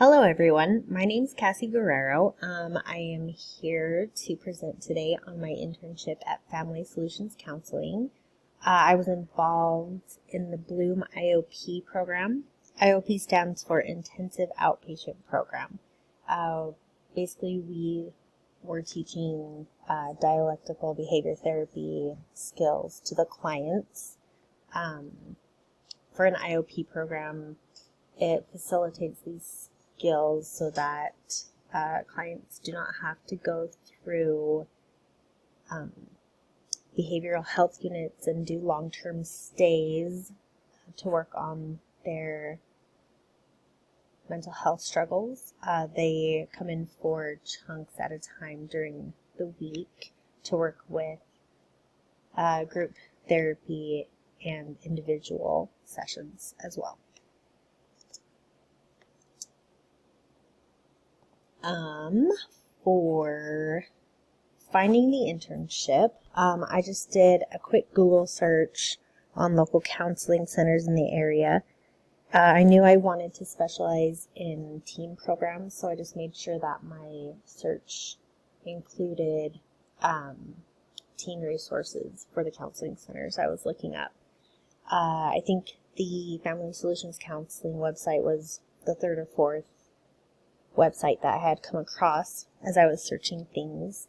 Hello everyone, my name is Cassie Guerrero. I am here to present today on my internship at Family Solutions Counseling. I was involved in the Bloom IOP program. IOP stands for Intensive Outpatient Program. Basically, we were teaching dialectical behavior therapy skills to the clients. For an IOP program, it facilitates these skills so that clients do not have to go through behavioral health units and do long-term stays to work on their mental health struggles. They come in for chunks at a time during the week to work with group therapy and individual sessions as well. For finding the internship, I just did a quick Google search on local counseling centers in the area. I knew I wanted to specialize in teen programs, so I just made sure that my search included teen resources for the counseling centers I was looking up. I think the Family Solutions Counseling website was the third or fourth website that I had come across as I was searching things.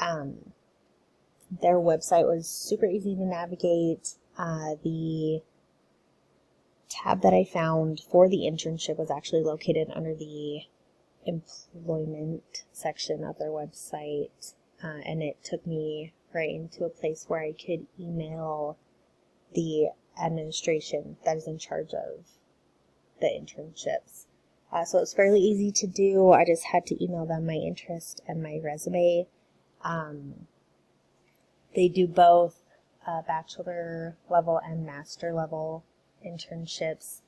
Their website was super easy to navigate. The tab that I found for the internship was actually located under the employment section of their website, and it took me right into a place where I could email the administration that is in charge of the internships. So it's fairly easy to do. I just had to email them my interest and my resume. They do both bachelor level and master level internships.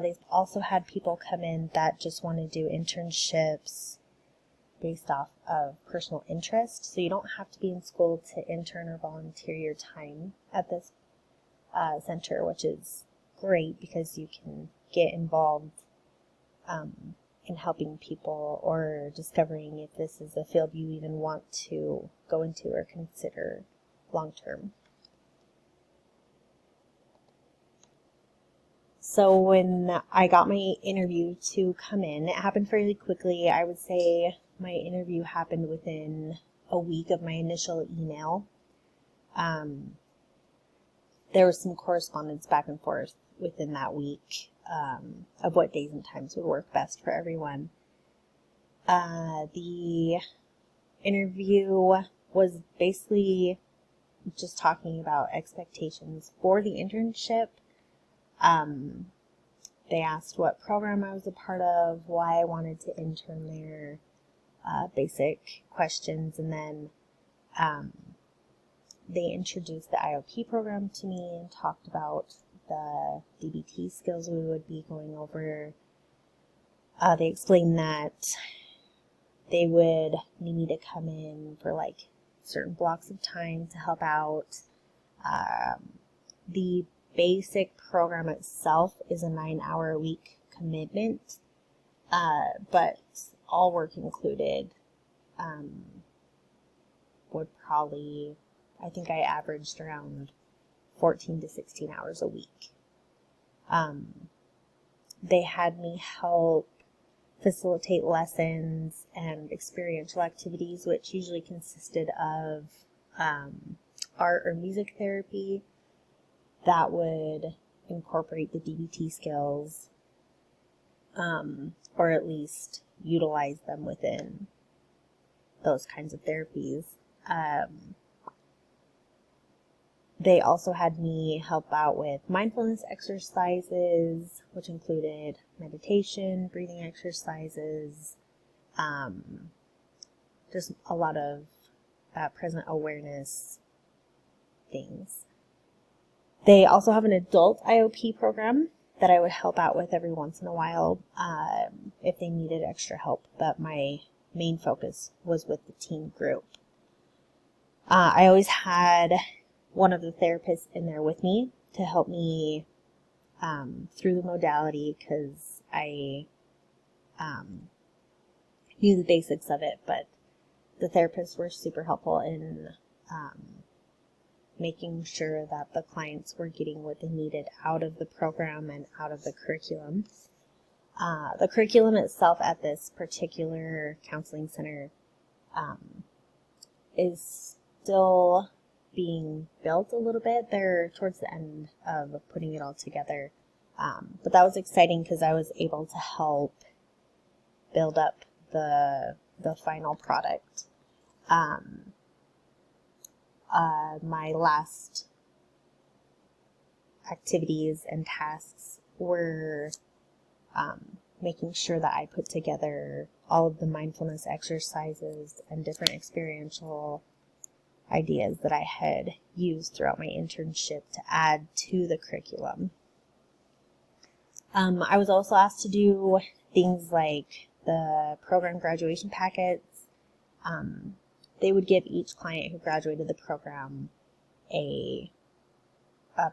They've also had people come in that just want to do internships based off of personal interest. So you don't have to be in school to intern or volunteer your time at this center, which is great because you can get involved in helping people or discovering if this is a field you even want to go into or consider long term. So when I got my interview to come in, it happened fairly quickly. I would say my interview happened within a week of my initial email. There was some correspondence back and forth within that week of what days and times would work best for everyone. The interview was basically just talking about expectations for the internship. They asked what program I was a part of, why I wanted to intern there, basic questions, and then they introduced the IOP program to me and talked about the DBT skills we would be going over. They explained that they would need me to come in for like certain blocks of time to help out. The basic program itself is a 9-hour-a-week commitment, but all work included would probably, I think I averaged around 14 to 16 hours a week. They had me help facilitate lessons and experiential activities, which usually consisted of art or music therapy that would incorporate the DBT skills, or at least utilize them within those kinds of therapies. They also had me help out with mindfulness exercises, which included meditation, breathing exercises, just a lot of present awareness things. They also have an adult IOP program that I would help out with every once in a while if they needed extra help, but my main focus was with the teen group. I always had one of the therapists in there with me to help me through the modality because I knew the basics of it, but the therapists were super helpful in making sure that the clients were getting what they needed out of the program and out of the curriculum. The curriculum itself at this particular counseling center is still being built a little bit. They're towards the end of putting it all together. But that was exciting because I was able to help build up the final product. My last activities and tasks were making sure that I put together all of the mindfulness exercises and different experiential ideas that I had used throughout my internship to add to the curriculum. I was also asked to do things like the program graduation packets. They would give each client who graduated the program a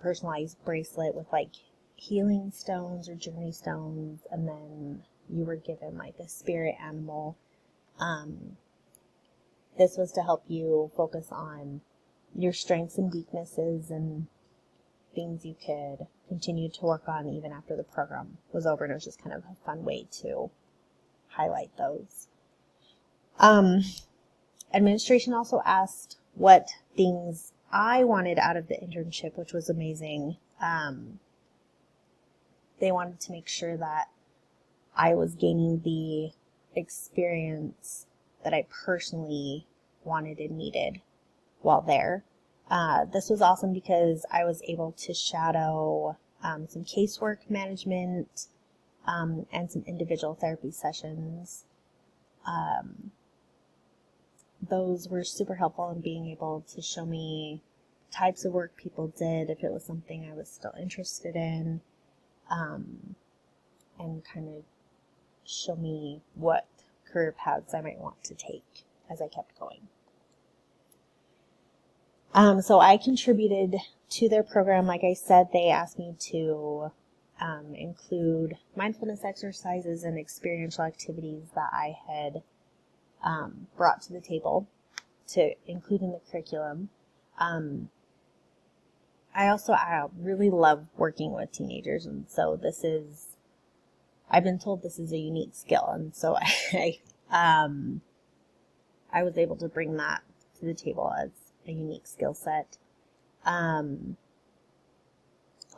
personalized bracelet with like healing stones or journey stones, and then you were given like a spirit animal. This was to help you focus on your strengths and weaknesses and things you could continue to work on even after the program was over, and it was just kind of a fun way to highlight those. Administration also asked what things I wanted out of the internship, which was amazing. They wanted to make sure that I was gaining the experience that I personally wanted and needed while there. This was awesome because I was able to shadow some casework management and some individual therapy sessions. Those were super helpful in being able to show me types of work people did, if it was something I was still interested in, and kind of show me what career paths I might want to take as I kept going. So I contributed to their program. Like I said, they asked me to include mindfulness exercises and experiential activities that I had brought to the table to include in the curriculum. I really love working with teenagers, and so I've been told this is a unique skill, and so I was able to bring that to the table as a unique skill set. A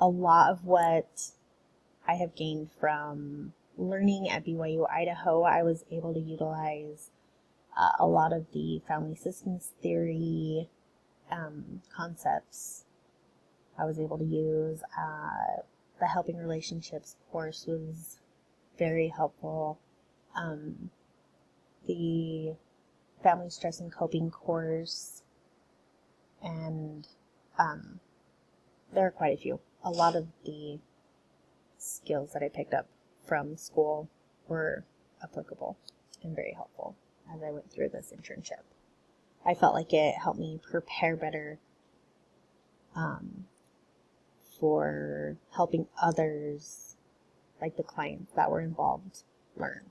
lot of what I have gained from learning at BYU Idaho, I was able to utilize a lot of the family systems theory concepts. I was able to use the helping relationships course was very helpful. The family stress and coping course, and there are quite a few. A lot of the skills that I picked up from school were applicable and very helpful as I went through this internship. I felt like it helped me prepare better for helping others, like the clients that were involved, learn.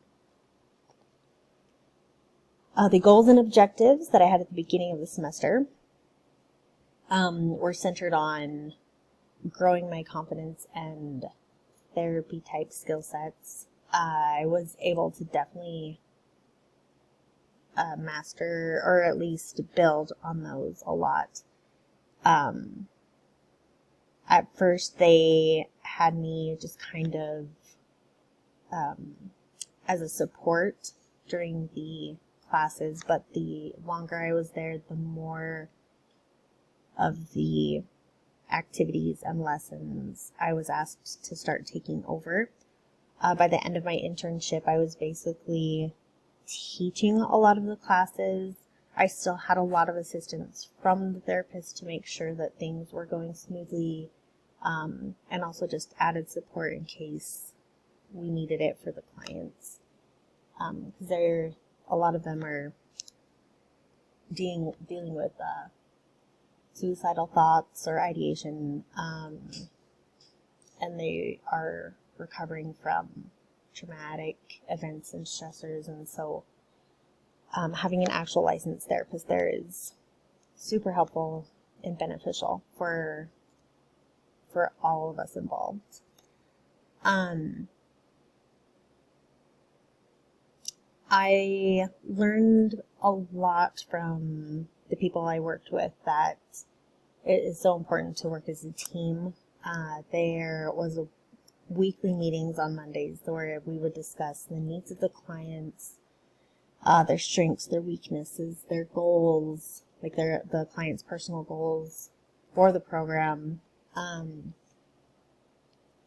The goals and objectives that I had at the beginning of the semester were centered on growing my confidence and therapy type skill sets. I was able to definitely master, or at least build on those a lot. At first they had me just kind of as a support during the classes, but the longer I was there, the more of the activities and lessons I was asked to start taking over. By the end of my internship, I was basically teaching a lot of the classes. I still had a lot of assistance from the therapist to make sure that things were going smoothly, and also just added support in case we needed it for the clients. Because a lot of them are dealing with suicidal thoughts or ideation, and they are recovering from traumatic events and stressors, and so having an actual licensed therapist there is super helpful and beneficial for all of us involved. I learned a lot from the people I worked with that it is so important to work as a team. There was weekly meetings on Mondays where we would discuss the needs of the clients, their strengths, their weaknesses, their goals, like the client's personal goals for the program.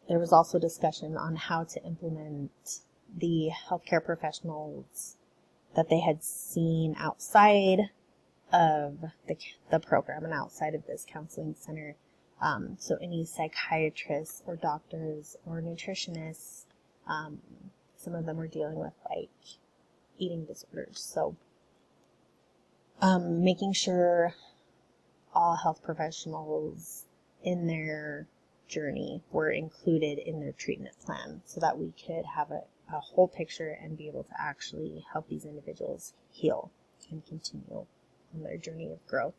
There was also discussion on how to implement the healthcare professionals that they had seen outside of the program and outside of this counseling center. So any psychiatrists or doctors or nutritionists, some of them were dealing with like eating disorders. So making sure all health professionals in their journey were included in their treatment plan so that we could have a whole picture and be able to actually help these individuals heal and continue on their journey of growth.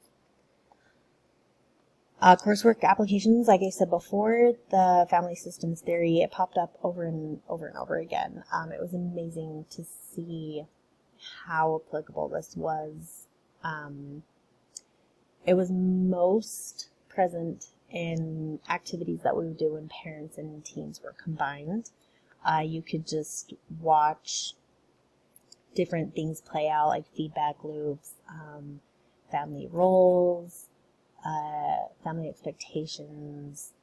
Coursework applications, like I said before, the family systems theory, it popped up over and over again. It was amazing to see how applicable this was. It was most present in activities that we would do when parents and teens were combined. You could just watch different things play out, like feedback loops, family roles, family expectations.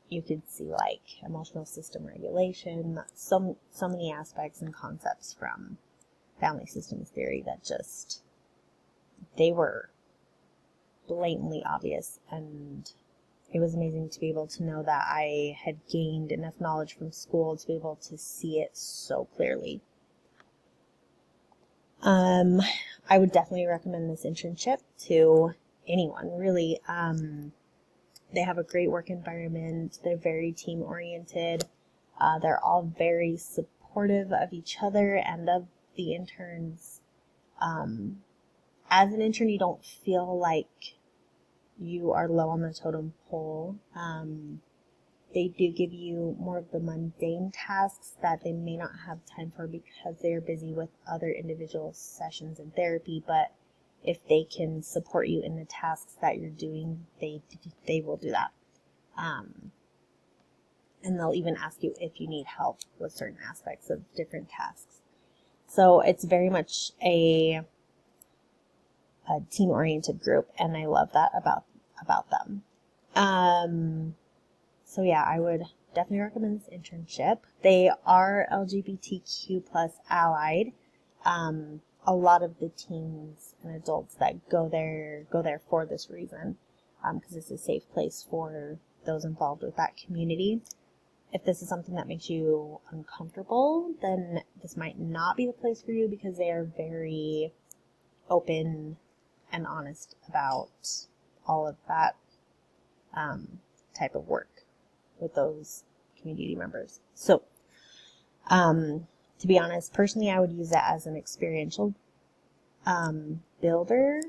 You could see like emotional system regulation, so many aspects and concepts from family systems theory that just, they were blatantly obvious, and it was amazing to be able to know that I had gained enough knowledge from school to be able to see it so clearly. I would definitely recommend this internship to anyone, really. They have a great work environment. They're very team-oriented. They're all very supportive of each other and of the interns. As an intern, you don't feel like you are low on the totem pole. They do give you more of the mundane tasks that they may not have time for because they are busy with other individual sessions in therapy, but if they can support you in the tasks that you're doing, they will do that. And they'll even ask you if you need help with certain aspects of different tasks. So it's very much a team-oriented group, and I love that about them. So yeah, I would definitely recommend this internship. They are LGBTQ plus allied. A lot of the teens and adults that go there for this reason, because it's a safe place for those involved with that community. If this is something that makes you uncomfortable, then this might not be the place for you, because they are very open and honest about all of that type of work with those community members. So, to be honest, personally, I would use that as an experiential builder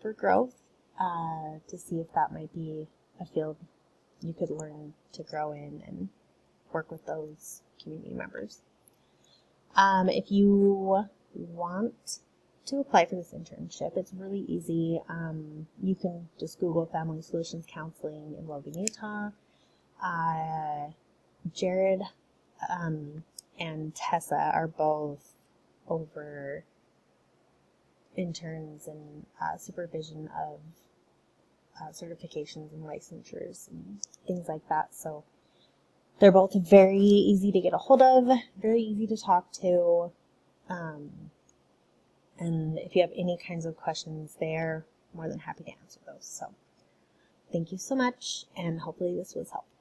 for growth, to see if that might be a field you could learn to grow in and work with those community members. If you want to apply for this internship, it's really easy. You can just Google Family Solutions Counseling in Logan, Utah. Jared and Tessa are both over interns and supervision of certifications and licensures and things like that. So they're both very easy to get a hold of, very easy to talk to. And if you have any kinds of questions, they're more than happy to answer those. So thank you so much, and hopefully this was helpful.